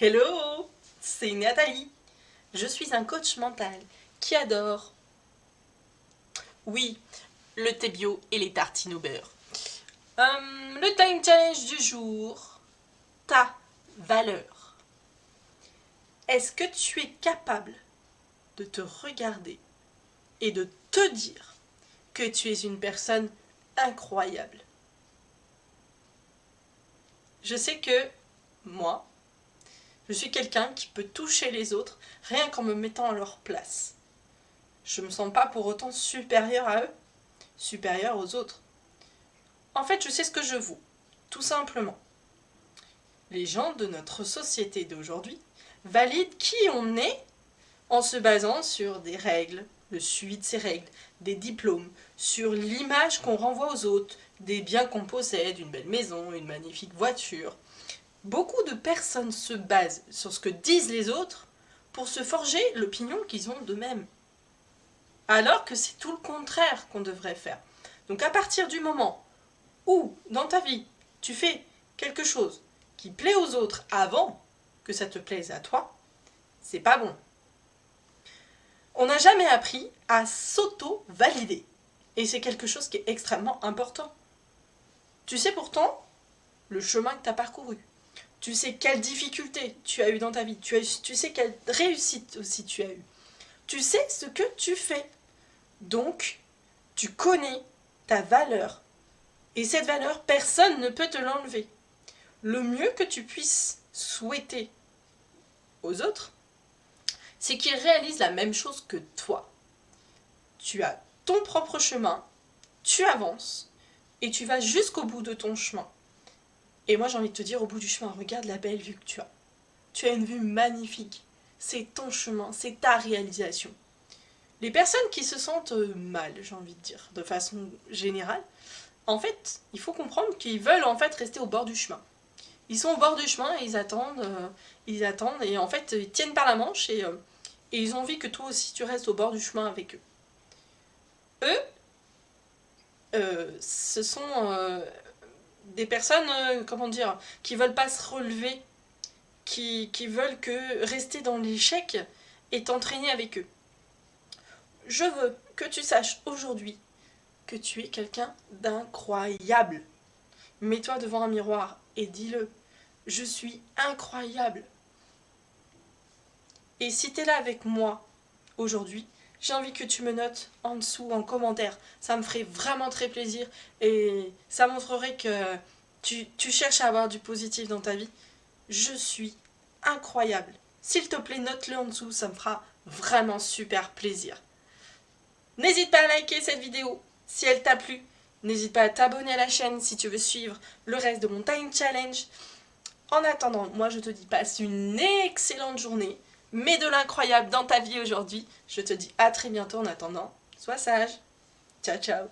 Hello, c'est Nathalie. Je suis un coach mental qui adore, oui, le thé bio et les tartines au beurre. Le time challenge du jour, ta valeur. Est-ce que tu es capable de te regarder et de te dire que tu es une personne incroyable? Je sais que moi, je suis quelqu'un qui peut toucher les autres rien qu'en me mettant à leur place. Je ne me sens pas pour autant supérieure à eux, supérieure aux autres. En fait, je sais ce que je vaux, tout simplement. Les gens de notre société d'aujourd'hui valident qui on est en se basant sur des règles, le suivi de ces règles, des diplômes, sur l'image qu'on renvoie aux autres, des biens qu'on possède, une belle maison, une magnifique voiture. Beaucoup de personnes se basent sur ce que disent les autres pour se forger l'opinion qu'ils ont d'eux-mêmes. Alors que c'est tout le contraire qu'on devrait faire. Donc à partir du moment où, dans ta vie, tu fais quelque chose qui plaît aux autres avant que ça te plaise à toi, c'est pas bon. On n'a jamais appris à s'auto-valider. Et c'est quelque chose qui est extrêmement important. Tu sais pourtant le chemin que tu as parcouru. Tu sais quelles difficultés tu as eues dans ta vie. Tu sais quelle réussite aussi tu as eues. Tu sais ce que tu fais. Donc, tu connais ta valeur. Et cette valeur, personne ne peut te l'enlever. Le mieux que tu puisses souhaiter aux autres, c'est qu'ils réalisent la même chose que toi. Tu as ton propre chemin, tu avances, et tu vas jusqu'au bout de ton chemin. Et moi j'ai envie de te dire, au bout du chemin, regarde la belle vue que tu as. Tu as une vue magnifique. C'est ton chemin, c'est ta réalisation. Les personnes qui se sentent mal, j'ai envie de dire, de façon générale, en fait, il faut comprendre qu'ils veulent en fait rester au bord du chemin. Ils sont au bord du chemin et ils attendent, et en fait, ils tiennent par la manche et ils ont envie que toi aussi tu restes au bord du chemin avec eux. Ce sont des personnes, comment dire, qui veulent pas se relever, qui veulent que rester dans l'échec et t'entraîner avec eux. Je veux que tu saches aujourd'hui que tu es quelqu'un d'incroyable. Mets-toi devant un miroir et dis-le. Je suis incroyable. Et si tu es là avec moi aujourd'hui, j'ai envie que tu me notes en dessous, en commentaire. Ça me ferait vraiment très plaisir et ça montrerait que tu cherches à avoir du positif dans ta vie. Je suis incroyable. S'il te plaît, note-le en dessous, ça me fera vraiment super plaisir. N'hésite pas à liker cette vidéo si elle t'a plu. N'hésite pas à t'abonner à la chaîne si tu veux suivre le reste de mon Time Challenge. En attendant, moi je te dis passe une excellente journée, mets de l'incroyable dans ta vie aujourd'hui. Je te dis à très bientôt en attendant. Sois sage. Ciao ciao.